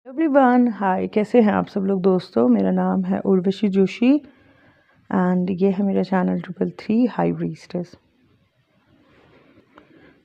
Everyone hi, कैसे हैं आप सब लोग दोस्तों। मेरा नाम है उर्वशी जोशी एंड ये है मेरा चैनल 333 हाई ब्रीस्टेस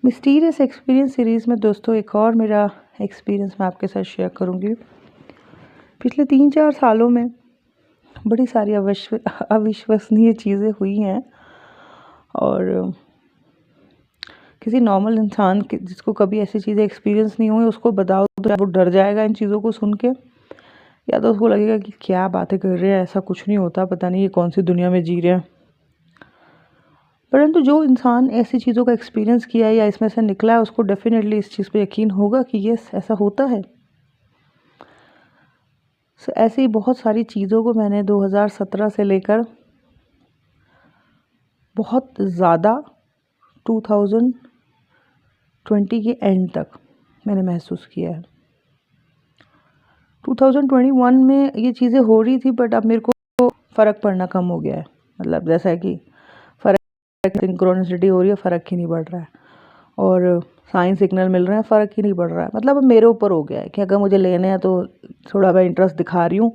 मिस्टीरियस एक्सपीरियंस सीरीज़ में। दोस्तों एक और मेरा एक्सपीरियंस मैं आपके साथ शेयर करूंगी। पिछले 3-4 सालों में बड़ी सारी अविश्वसनीय चीज़ें हुई हैं और किसी नॉर्मल इंसान के जिसको कभी ऐसी चीज़ें एक्सपीरियंस नहीं हुई उसको बताओ तो वो डर जाएगा इन चीज़ों को सुन के, या तो उसको लगेगा कि क्या बातें कर रहे हैं, ऐसा कुछ नहीं होता, पता नहीं ये कौन सी दुनिया में जी रहे हैं। परंतु जो इंसान ऐसी चीज़ों का एक्सपीरियंस किया है या इसमें से निकला है उसको डेफिनेटली इस चीज़ पे यकीन होगा कि ये ऐसा होता है। ऐसी बहुत सारी चीज़ों को मैंने 2017 से लेकर बहुत ज़्यादा 2020 के एंड तक मैंने महसूस किया है। 2021 में ये चीज़ें हो रही थी बट अब मेरे को फ़र्क पड़ना कम हो गया है। मतलब जैसा है कि फ़र्क सिंक्रोनिसिटी हो रही है, फ़र्क ही नहीं पड़ रहा है और साइन सिग्नल मिल रहे हैं, फ़र्क ही नहीं पड़ रहा है। मतलब अब मेरे ऊपर हो गया है कि अगर मुझे लेने हैं तो थोड़ा मैं इंटरेस्ट दिखा रही हूँ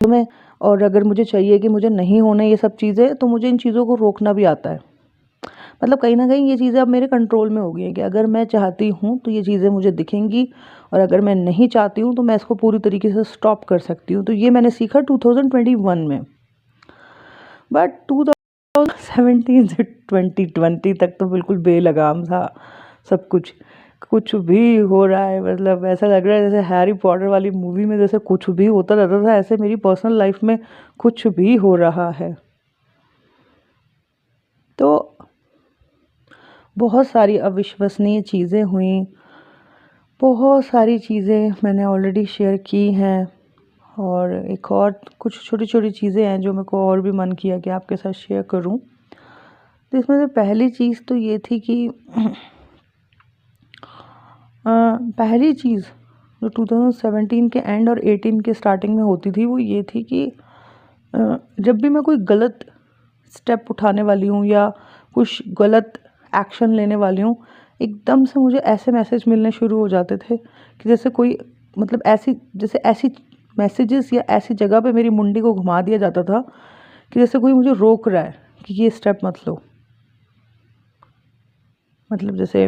तो मैं, और अगर मुझे चाहिए कि मुझे नहीं होने ये सब चीज़ें तो मुझे इन चीज़ों को रोकना भी आता है। मतलब कहीं ना कहीं ये चीज़ें अब मेरे कंट्रोल में हो गई हैं कि अगर मैं चाहती हूँ तो ये चीज़ें मुझे दिखेंगी और अगर मैं नहीं चाहती हूँ तो मैं इसको पूरी तरीके से स्टॉप कर सकती हूँ। तो ये मैंने सीखा 2021 में। बट 2017 से 2020 तक तो बिल्कुल बेलगाम था सब कुछ। कुछ भी हो रहा है, मतलब ऐसा लग रहा है जैसे हैरी पॉटर वाली मूवी में जैसे कुछ भी होता रहता था, ऐसे मेरी पर्सनल लाइफ में कुछ भी हो रहा है। तो बहुत सारी अविश्वसनीय चीज़ें हुई, बहुत सारी चीज़ें मैंने ऑलरेडी शेयर की हैं और एक और कुछ छोटी छोटी चीज़ें हैं जो मेरे को और भी मन किया कि आपके साथ शेयर करूं। तो इसमें से पहली चीज़ तो ये थी कि पहली चीज़ जो 2017 के एंड और 18 के स्टार्टिंग में होती थी वो ये थी कि जब भी मैं कोई गलत स्टेप उठाने वाली हूँ या कुछ गलत एक्शन लेने वाली हूँ, एकदम से मुझे ऐसे मैसेज मिलने शुरू हो जाते थे कि जैसे कोई, मतलब ऐसी मैसेजेस या ऐसी जगह पे मेरी मुंडी को घुमा दिया जाता था कि जैसे कोई मुझे रोक रहा है कि ये स्टेप मत लो। मतलब जैसे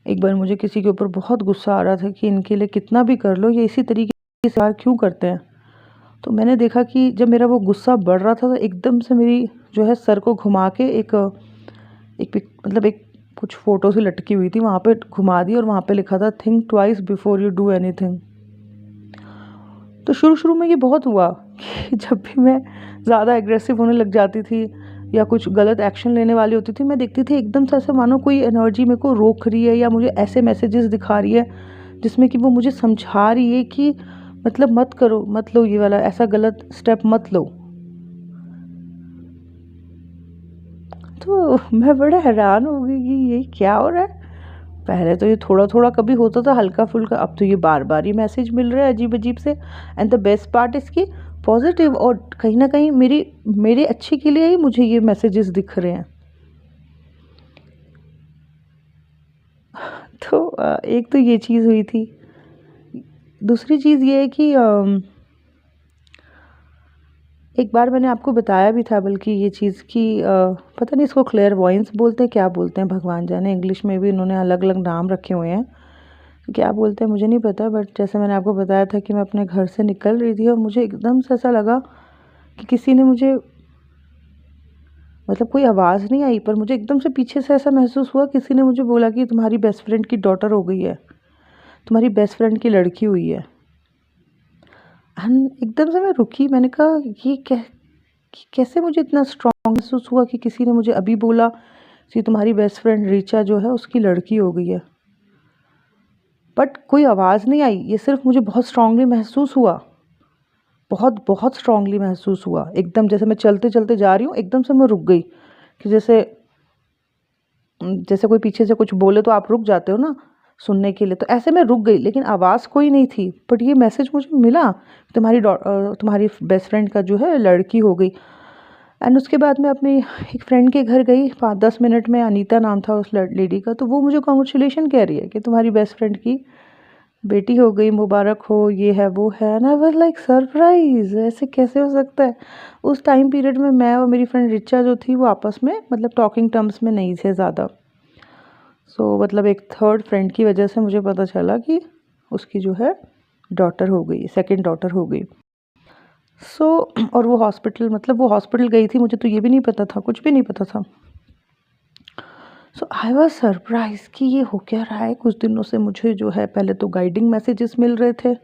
एक बार मुझे किसी के ऊपर बहुत गुस्सा आ रहा था कि इनके लिए कितना भी कर लो, ये इसी तरीके से क्यों करते हैं। तो मैंने देखा कि जब मेरा वो गुस्सा बढ़ रहा था तो एकदम से मेरी जो है सर को घुमा के एक कुछ फ़ोटो सी लटकी हुई थी वहाँ पे घुमा दी और वहाँ पे लिखा था think twice before you do anything. तो शुरू में ये बहुत हुआ कि जब भी मैं ज़्यादा एग्रेसिव होने लग जाती थी या कुछ गलत एक्शन लेने वाली होती थी, मैं देखती थी एकदम से ऐसे मानो कोई एनर्जी मेरे को रोक रही है या मुझे ऐसे मैसेजेस दिखा रही है जिसमें कि वो मुझे समझा रही है कि मतलब मत करो, मत लो, ये वाला ऐसा गलत स्टेप मत लो। तो मैं बड़ा हैरान हो गई कि ये क्या हो रहा है। पहले तो ये थोड़ा थोड़ा कभी होता था हल्का फुल्का, अब तो ये बार बार ही मैसेज मिल रहा है अजीब अजीब से। एंड द बेस्ट पार्ट इसकी पॉजिटिव, और कहीं ना कहीं मेरे अच्छे के लिए ही मुझे ये मैसेजेस दिख रहे हैं। तो एक तो ये चीज़ हुई थी। दूसरी चीज़ ये है कि एक बार मैंने आपको बताया भी था बल्कि ये चीज़ की पता नहीं इसको क्लेयरवॉयंस बोलते हैं, क्या बोलते हैं भगवान जाने। इंग्लिश में भी इन्होंने अलग अलग नाम रखे हुए हैं, क्या बोलते हैं मुझे नहीं पता। बट जैसे मैंने आपको बताया था कि मैं अपने घर से निकल रही थी और मुझे एकदम से ऐसा लगा कि किसी ने मुझे, मतलब कोई आवाज़ नहीं आई पर मुझे एकदम से पीछे से ऐसा महसूस हुआ, किसी ने मुझे बोला कि तुम्हारी बेस्ट फ्रेंड की डॉटर हो गई है, तुम्हारी बेस्ट फ्रेंड की लड़की हुई है। एकदम से मैं रुकी, मैंने कहा ये कैसे मुझे इतना स्ट्रॉन्ग महसूस हुआ कि किसी ने मुझे अभी बोला कि तुम्हारी बेस्ट फ्रेंड रीचा जो है उसकी लड़की हो गई है, बट कोई आवाज़ नहीं आई। ये सिर्फ मुझे बहुत स्ट्रांगली महसूस हुआ, बहुत बहुत स्ट्रांगली महसूस हुआ। एकदम जैसे मैं चलते चलते जा रही हूँ, एकदम से मैं रुक गई कि जैसे कोई पीछे से कुछ बोले तो आप रुक जाते हो ना सुनने के लिए, तो ऐसे मैं रुक गई लेकिन आवाज़ कोई नहीं थी। बट ये मैसेज मुझे मिला तुम्हारी बेस्ट फ्रेंड का जो है लड़की हो गई। एंड उसके बाद मैं अपनी एक फ्रेंड के घर गई, 5-10 मिनट में, अनीता नाम था उस लेडी का। तो वो मुझे कॉन्ग्रेचुलेशन कह रही है कि तुम्हारी बेस्ट फ्रेंड की बेटी हो गई, मुबारक हो, ये है वो है। And I was like surprise, ऐसे कैसे हो सकता है। उस टाइम पीरियड में मैं और मेरी फ्रेंड रिचा जो थी वो आपस में मतलब टॉकिंग टर्म्स में नहीं थे ज़्यादा। सो मतलब एक थर्ड फ्रेंड की वजह से मुझे पता चला कि उसकी जो है डॉटर हो गई, सेकंड डॉटर हो गई। सो और वो हॉस्पिटल मतलब वो हॉस्पिटल गई थी, मुझे तो ये भी नहीं पता था, कुछ भी नहीं पता था। सो आई वाज सरप्राइज कि ये हो क्या रहा है। कुछ दिनों से मुझे जो है पहले तो गाइडिंग मैसेजेस मिल रहे थे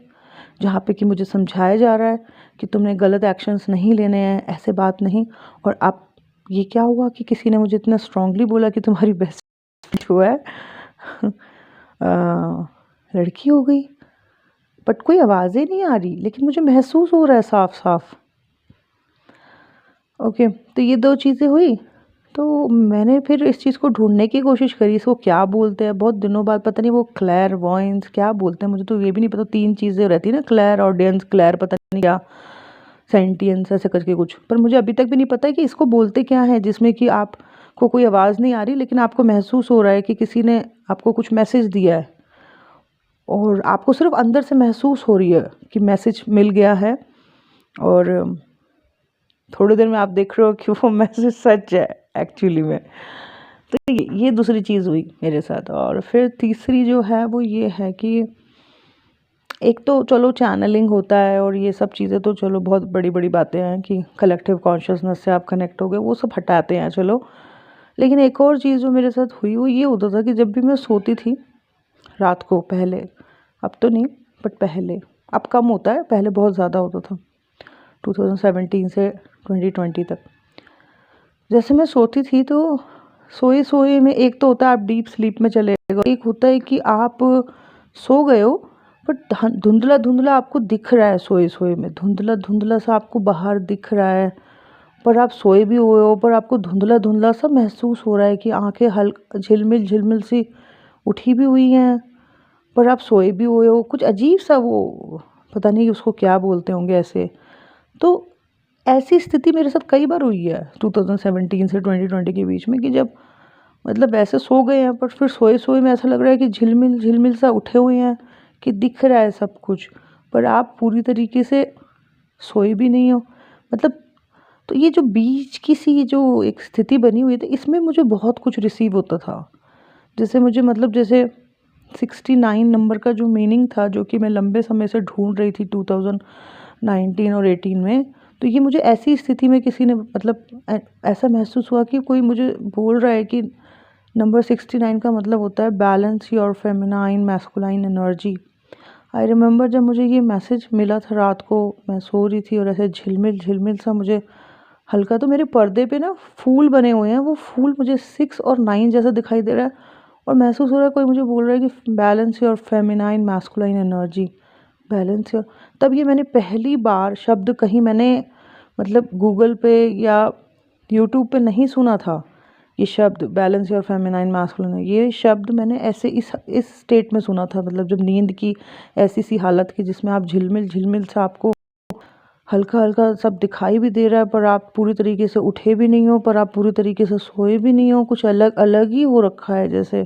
जहाँ पे कि मुझे समझाया जा रहा है कि तुमने गलत एक्शंस नहीं लेने हैं, ऐसे बात नहीं। और अब ये क्या हुआ कि किसी ने मुझे इतना स्ट्रांगली बोला कि तुम्हारी बेस्ट जो है लड़की हो गई। बट कोई आवाज़ें नहीं आ रही, लेकिन मुझे महसूस हो रहा है साफ साफ। ओके, तो ये दो चीज़ें हुई। तो मैंने फिर इस चीज़ को ढूंढने की कोशिश करी, इसको क्या बोलते हैं। बहुत दिनों बाद पता नहीं वो क्लैरवॉयंस क्या बोलते हैं, मुझे तो ये भी नहीं पता। तीन चीज़ें रहती है ना, क्लैर ऑडियंस, क्लैर पता नहीं क्या, सेंटियंस, ऐसे करके कुछ। पर मुझे अभी तक भी नहीं पता है कि इसको बोलते क्या है, जिसमें कि आपको कोई आवाज़ नहीं आ रही लेकिन आपको महसूस हो रहा है कि किसी ने आपको कुछ मैसेज दिया है और आपको सिर्फ अंदर से महसूस हो रही है कि मैसेज मिल गया है। और थोड़ी देर में आप देख रहे हो कि वो मैसेज सच है एक्चुअली में। तो ये दूसरी चीज़ हुई मेरे साथ। और फिर तीसरी जो है वो ये है कि एक तो चलो चैनलिंग होता है और ये सब चीज़ें तो चलो बहुत बड़ी बड़ी बातें हैं कि कलेक्टिव कॉन्शियसनेस से आप कनेक्ट हो गए, वो सब हटाते हैं चलो। लेकिन एक और चीज़ जो मेरे साथ हुई वो ये होता था कि जब भी मैं सोती थी रात को, पहले, अब तो नहीं बट पहले, अब कम होता है, पहले बहुत ज़्यादा होता था 2017 से 2020 तक। जैसे मैं सोती थी तो सोए सोए में एक तो होता है आप डीप स्लीप में चले गए, एक होता है कि आप सो गए हो बट धुंधला धुंधला आपको दिख रहा है, सोए सोए में धुंधला धुंधला सा आपको बाहर दिख रहा है, पर आप सोए भी हुए हो, पर आपको धुंधला धुंधला सा महसूस हो रहा है कि आंखें हल्क झिलमिल झिलमिल सी उठी भी हुई हैं, पर आप सोए भी हुए हो। कुछ अजीब सा वो, पता नहीं उसको क्या बोलते होंगे ऐसे। तो ऐसी स्थिति मेरे साथ कई बार हुई है 2017 से 2020 के बीच में कि जब मतलब ऐसे सो गए हैं पर फिर सोए सोए में ऐसा लग रहा है कि झिलमिल झिलमिल सा उठे हुए हैं, कि दिख रहा है सब कुछ, पर आप पूरी तरीके से सोए भी नहीं हो। मतलब तो ये जो बीच की सी जो एक स्थिति बनी हुई थी, इसमें मुझे बहुत कुछ रिसीव होता था। जैसे मुझे मतलब जैसे 69 नंबर का जो मीनिंग था, जो कि मैं लंबे समय से ढूंढ रही थी 2019 और 18 में, तो ये मुझे ऐसी स्थिति में किसी ने मतलब ऐसा महसूस हुआ कि कोई मुझे बोल रहा है कि नंबर 69 का मतलब होता है balance your feminine masculine energy. I remember जब मुझे ये मैसेज मिला था रात को, मैं सो रही थी और ऐसे झिलमिल झिलमिल सा मुझे हल्का, तो मेरे पर्दे पे ना फूल बने हुए हैं, वो फूल मुझे 6 और 9 जैसा दिखाई दे रहा है और महसूस हो रहा है कोई मुझे बोल रहा है कि balance your feminine masculine energy, balance your. तब ये मैंने पहली बार शब्द कहीं मैंने मतलब गूगल पे या यूट्यूब पे नहीं सुना था। ये शब्द बैलेंस योर फेमिनाइन मैस्कुलाइन, ये शब्द मैंने ऐसे इस स्टेट में सुना था, मतलब जब नींद की ऐसी सी हालत की जिसमें आप झिलमिल झिलमिल से आपको हल्का हल्का सब दिखाई भी दे रहा है, पर आप पूरी तरीके से उठे भी नहीं हो, पर आप पूरी तरीके से सोए भी नहीं हो, कुछ अलग अलग ही हो रखा है जैसे।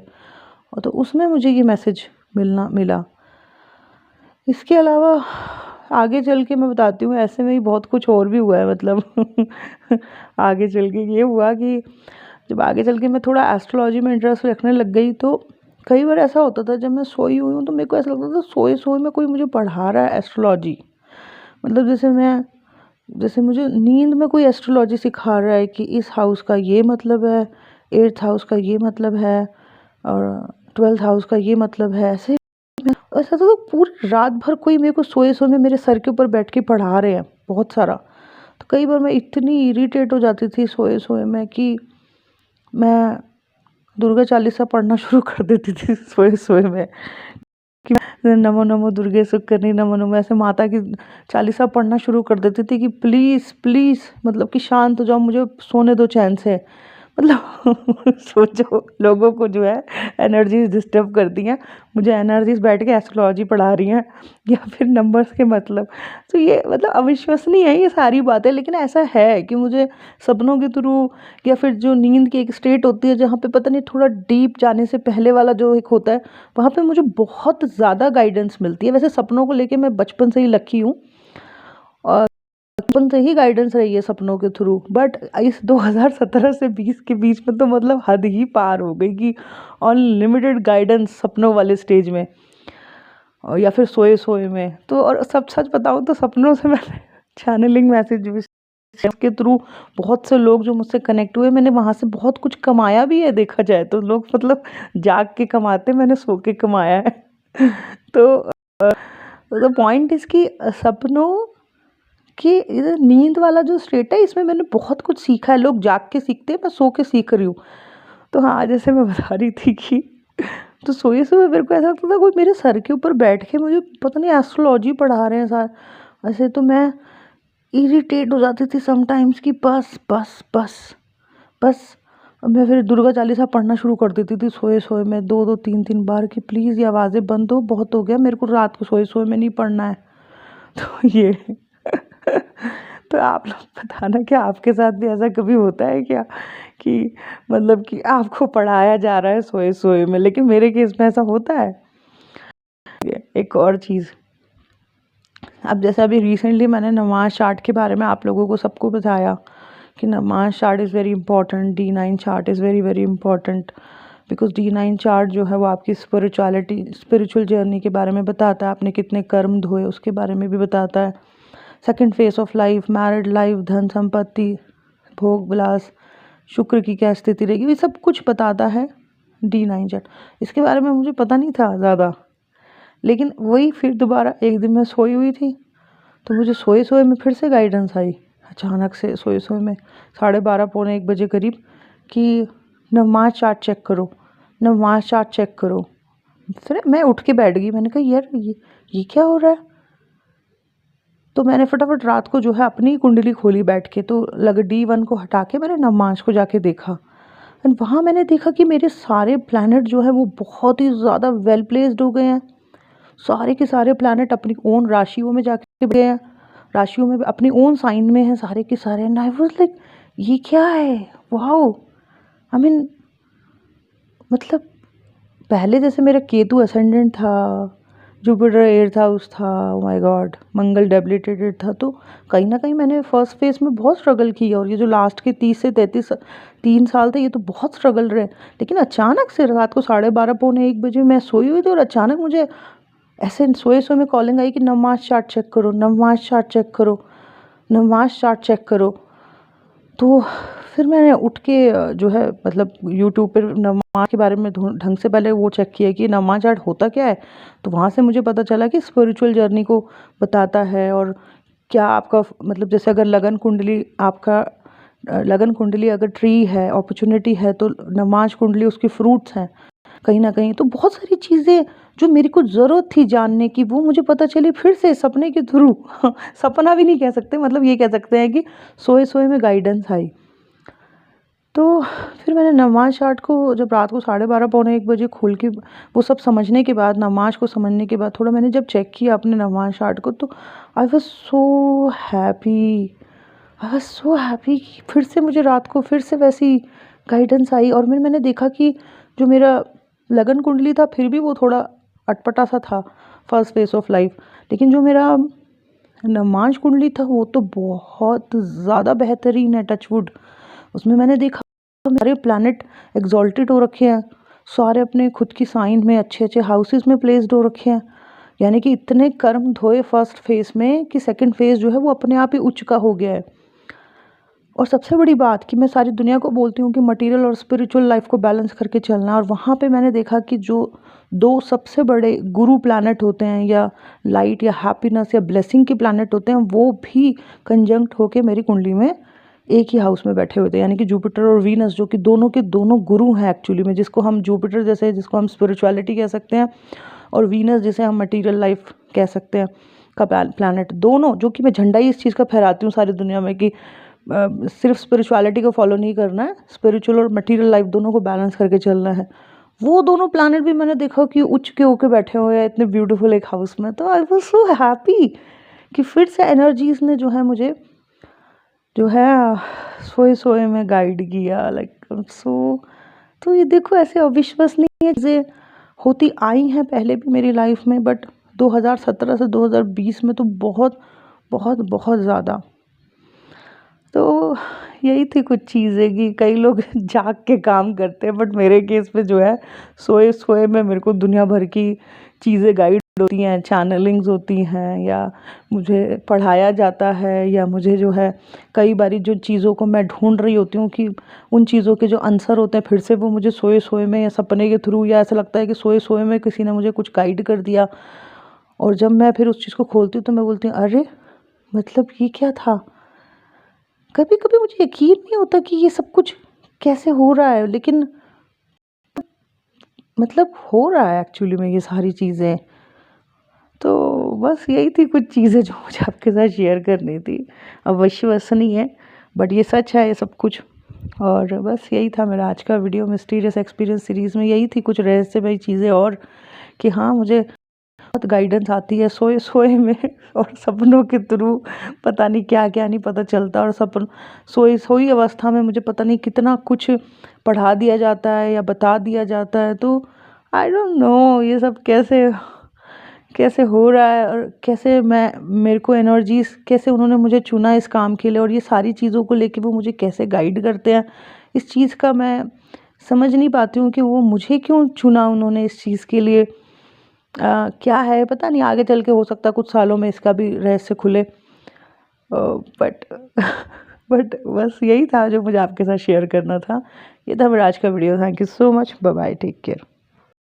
और तो उसमें मुझे ये मैसेज मिला। इसके अलावा आगे चल के मैं बताती हूँ, ऐसे में ही बहुत कुछ और भी हुआ है मतलब आगे चल के ये हुआ कि जब आगे चल के मैं थोड़ा एस्ट्रोलॉजी में इंटरेस्ट रखने लग गई, तो कई बार ऐसा होता था जब मैं सोई हुई हूँ तो मेरे को ऐसा लगता था सोए सोए में कोई मुझे पढ़ा रहा है एस्ट्रोलॉजी। मतलब जैसे मुझे नींद में कोई एस्ट्रोलॉजी सिखा रहा है कि इस हाउस का ये मतलब है, 8th हाउस का ये मतलब है और 12th हाउस का ये मतलब है। ऐसा तो पूरी रात भर कोई मेरे को सोए सोए में मेरे सर के ऊपर बैठ के पढ़ा रहे हैं बहुत सारा। तो कई बार मैं इतनी इरिटेट हो जाती थी सोए सोए में कि मैं दुर्गा चालीसा पढ़ना शुरू कर देती थी सोए सोए में कि नमो नमो दुर्गे सुकरनी नमो नमो, ऐसे माता की चालीसा पढ़ना शुरू कर देती थी कि प्लीज़ प्लीज़ मतलब कि शांत हो जाओ, मुझे सोने दो चैन से। मतलब सोचो लोगों को जो है एनर्जीज डिस्टर्ब करती हैं, मुझे एनर्जीज बैठ के एस्ट्रोलॉजी पढ़ा रही हैं या फिर नंबर्स के मतलब। तो ये मतलब अविश्वसनीय है ये सारी बातें, लेकिन ऐसा है कि मुझे सपनों के थ्रू या फिर जो नींद की एक स्टेट होती है जहाँ पे पता नहीं थोड़ा डीप जाने से पहले वाला जो एक होता है, वहाँ पे मुझे बहुत ज़्यादा गाइडेंस मिलती है। वैसे सपनों को लेके मैं बचपन से ही लकी हूँ और बचपन से ही गाइडेंस रही है सपनों के थ्रू, बट इस 2017 से 20 के बीच में तो मतलब हद ही पार हो गई कि अनलिमिटेड गाइडेंस सपनों वाले स्टेज में और या फिर सोए सोए में। तो और सब सच बताऊँ तो सपनों से मैंने चैनलिंग मैसेज के थ्रू बहुत से लोग जो मुझसे कनेक्ट हुए, मैंने वहाँ से बहुत कुछ कमाया भी है। देखा जाए तो लोग मतलब जाग के कमाते, मैंने सो के कमाया है। तो द पॉइंट इज़ कि सपनों कि ये नींद वाला जो स्टेट है इसमें मैंने बहुत कुछ सीखा है। लोग जाग के सीखते हैं, मैं सो के सीख रही हूँ। तो हाँ, जैसे मैं बता रही थी कि तो सोए सोए मेरे को ऐसा लगता था कोई मेरे सर के ऊपर बैठ के मुझे पता नहीं एस्ट्रोलॉजी पढ़ा रहे हैं सर। ऐसे तो मैं इरिटेट हो जाती थी समटाइम्स कि बस बस बस बस। अब मैं फिर दुर्गा चालीसा पढ़ना शुरू कर देती थी सोए सोए में, 2-2 3-3 बार कि प्लीज़ ये आवाज़ें बंद हो, बहुत हो गया मेरे को रात को सोए सोए में नहीं पढ़ना है। तो ये तो आप लोग बताना कि आपके साथ भी ऐसा कभी होता है क्या कि मतलब कि आपको पढ़ाया जा रहा है सोए सोए में, लेकिन मेरे केस में ऐसा होता है। एक और चीज़, अब जैसे अभी रिसेंटली मैंने नमाज चार्ट के बारे में आप लोगों को सबको बताया कि नमाज chart is very important, D9 chart is very very important, because D9 chart जो है वो आपकी स्पिरिचुअल जर्नी के बारे में बताता है, आपने कितने कर्म धोए उसके बारे में भी बताता है। Second phase of life, married life, धन संपत्ति, भोग विलास, शुक्र की क्या स्थिति रहेगी, ये सब कुछ बताता है D9 चार्ट। इसके बारे में मुझे पता नहीं था ज़्यादा, लेकिन वही फिर दोबारा एक दिन मैं सोई हुई थी तो मुझे सोए सोए में फिर से गाइडेंस आई अचानक से, सोए सोए में 12:30 पौने 1 बजे करीब कि नमाज चार्ट चेक करो, नमाज चार्ट चेक करो। फिर मैं उठ के बैठ गई, मैंने कहा यार ये क्या हो रहा है। तो मैंने फटाफट रात को जो है अपनी कुंडली खोली बैठ के, तो लग D1 को हटा के मैंने नमाज को जाके देखा एंड वहाँ मैंने देखा कि मेरे सारे प्लैनेट जो है वो बहुत ही ज़्यादा वेल प्लेस्ड हो गए हैं। सारे के सारे प्लैनेट अपनी ओन राशियों में जाके गए हैं, राशियों में अपनी ओन साइन में हैं सारे के सारे। एंड आई वाज लाइक ये क्या है, वाओ। आई मीन मतलब पहले जैसे मेरा केतु असेंडेंट था, जुपिटर एट्थ हाउस था, oh my God, Mangal debilitated था, तो कहीं ना कहीं मैंने फर्स्ट फेज में बहुत स्ट्रगल किया और ये जो लास्ट के 30 से 33 3 साल थे ये तो बहुत स्ट्रगल रहे। लेकिन अचानक से रात को 12:30 पौने 1 बजे मैं सोई हुई थी और अचानक मुझे ऐसे सोए सोए में कॉलिंग आई कि नमाज चार्ट चेक करो, नमाज चार्ट चेक करो, नमाज चार्ट चेक करो। तो फिर मैंने उठ के जो है मतलब यूट्यूब पर नमाज के बारे में ढंग से पहले वो चेक किया कि नमाज चार्ट होता क्या है। तो वहाँ से मुझे पता चला कि स्पिरिचुअल जर्नी को बताता है और क्या आपका मतलब जैसे अगर लगन कुंडली आपका लगन कुंडली अगर ट्री है, अपॉर्चुनिटी है, तो नमाज कुंडली उसकी फ्रूट्स हैं कहीं ना कहीं। तो बहुत सारी चीज़ें जो मेरे को ज़रूरत थी जानने की वो मुझे पता चली फिर से सपने के थ्रू। सपना भी नहीं कह सकते, मतलब ये कह सकते हैं कि सोए सोए में गाइडेंस आई। तो फिर मैंने नमाज चार्ट को जब रात को 12:30 पौने 1 बजे खोल के वो सब समझने के बाद, नमाज को समझने के बाद थोड़ा मैंने जब चेक किया अपने नमाज चार्ट को, तो I was so happy, I was so happy कि फिर से मुझे रात को फिर से वैसी गाइडेंस आई। और मैंने देखा कि जो मेरा लगन कुंडली था फिर भी वो थोड़ा अटपटा सा था फर्स्ट फेज ऑफ लाइफ, लेकिन जो मेरा नमाज कुंडली था वो तो बहुत ज़्यादा बेहतरीन है, टचवुड। उसमें मैंने देखा सारे प्लैनेट एग्जॉल्टेड हो रखे हैं, सारे अपने खुद की साइन में अच्छे अच्छे हाउसेस में प्लेस्ड हो रखे हैं। यानी कि इतने कर्म धोए फर्स्ट फेज में कि सेकंड फेज जो है वो अपने आप ही उच्च का हो गया है। और सबसे बड़ी बात कि मैं सारी दुनिया को बोलती हूँ कि मटेरियल और स्पिरिचुअल लाइफ को बैलेंस करके चलना, और वहाँ पे मैंने देखा कि जो 2 सबसे बड़े गुरु प्लैनेट होते हैं या लाइट या हैप्पीनेस या ब्लेसिंग के प्लैनेट होते हैं वो भी कंजंक्ट होके मेरी कुंडली में एक ही हाउस में बैठे हुए थे। यानी कि जुपिटर और वीनस जो कि दोनों के दोनों गुरु हैं एक्चुअली में, जिसको हम जुपिटर जैसे जिसको हम स्पिरिचुअलिटी कह सकते हैं और वीनस जिसे हम मटेरियल लाइफ कह सकते हैं का प्लैनेट, दोनों जो कि मैं झंडा ही इस चीज़ का फहराती हूँ सारी दुनिया में कि सिर्फ स्पिरिचुअलिटी को फॉलो नहीं करना है, स्पिरिचुअल और मटेरियल लाइफ दोनों को बैलेंस करके चलना है। वो दोनों प्लैनेट भी मैंने देखा कि उच्च के होके बैठे हुए हैं इतने ब्यूटीफुल एक हाउस में, तो आई वाज सो हैप्पी कि फिर से एनर्जीज ने जो है मुझे जो है सोए सोए में गाइड किया, लाइक सो। तो ये देखो ऐसे अविश्वसनीय चीज़ें होती आई हैं पहले भी मेरी लाइफ में, बट 2017 से 2020 में तो बहुत बहुत बहुत ज़्यादा। तो यही थी कुछ चीज़ें कि कई लोग जाग के काम करते हैं, बट मेरे केस में जो है सोए सोए में मेरे को दुनिया भर की चीज़ें गाइड होती हैं, चैनलिंग्स होती हैं, या मुझे पढ़ाया जाता है, या मुझे जो है कई बारी जो चीज़ों को मैं ढूंढ रही होती हूँ कि उन चीज़ों के जो आंसर होते हैं फिर से वो मुझे सोए सोए में या सपने के थ्रू, या ऐसा लगता है कि सोए सोए में किसी ने मुझे कुछ गाइड कर दिया। और जब मैं फिर उस चीज़ को खोलती हूँ तो मैं बोलती हूँ अरे मतलब ये क्या था। कभी कभी मुझे यकीन नहीं होता कि ये सब कुछ कैसे हो रहा है, लेकिन मतलब हो रहा है एक्चुअली में ये सारी चीज़ें। तो बस यही थी कुछ चीज़ें जो मुझे आपके साथ शेयर करनी थी। अविश्वसनीय है बट ये सच है ये सब कुछ। और बस यही था मेरा आज का वीडियो मिस्टीरियस एक्सपीरियंस सीरीज़ में, यही थी कुछ रहस्यमयी चीज़ें, और कि हाँ मुझे बहुत गाइडेंस आती है सोए सोए में और सपनों के थ्रू पता नहीं क्या क्या नहीं पता चलता, और सपन सोई सोई अवस्था में मुझे पता नहीं कितना कुछ पढ़ा दिया जाता है या बता दिया जाता है। तो आई डोंट नो ये सब कैसे कैसे हो रहा है, और कैसे मेरे को एनर्जीज कैसे उन्होंने मुझे चुना इस काम के लिए, और ये सारी चीज़ों को लेके वो मुझे कैसे गाइड करते हैं, इस चीज़ का मैं समझ नहीं पाती हूँ कि वो मुझे क्यों चुना उन्होंने इस चीज़ के लिए। क्या है पता नहीं, आगे चल के हो सकता है कुछ सालों में इसका भी रहस्य खुले। बट बट बस यही था जो मुझे आपके साथ शेयर करना था। ये था मेरा आज का video. Thank you so much, bye bye, take care.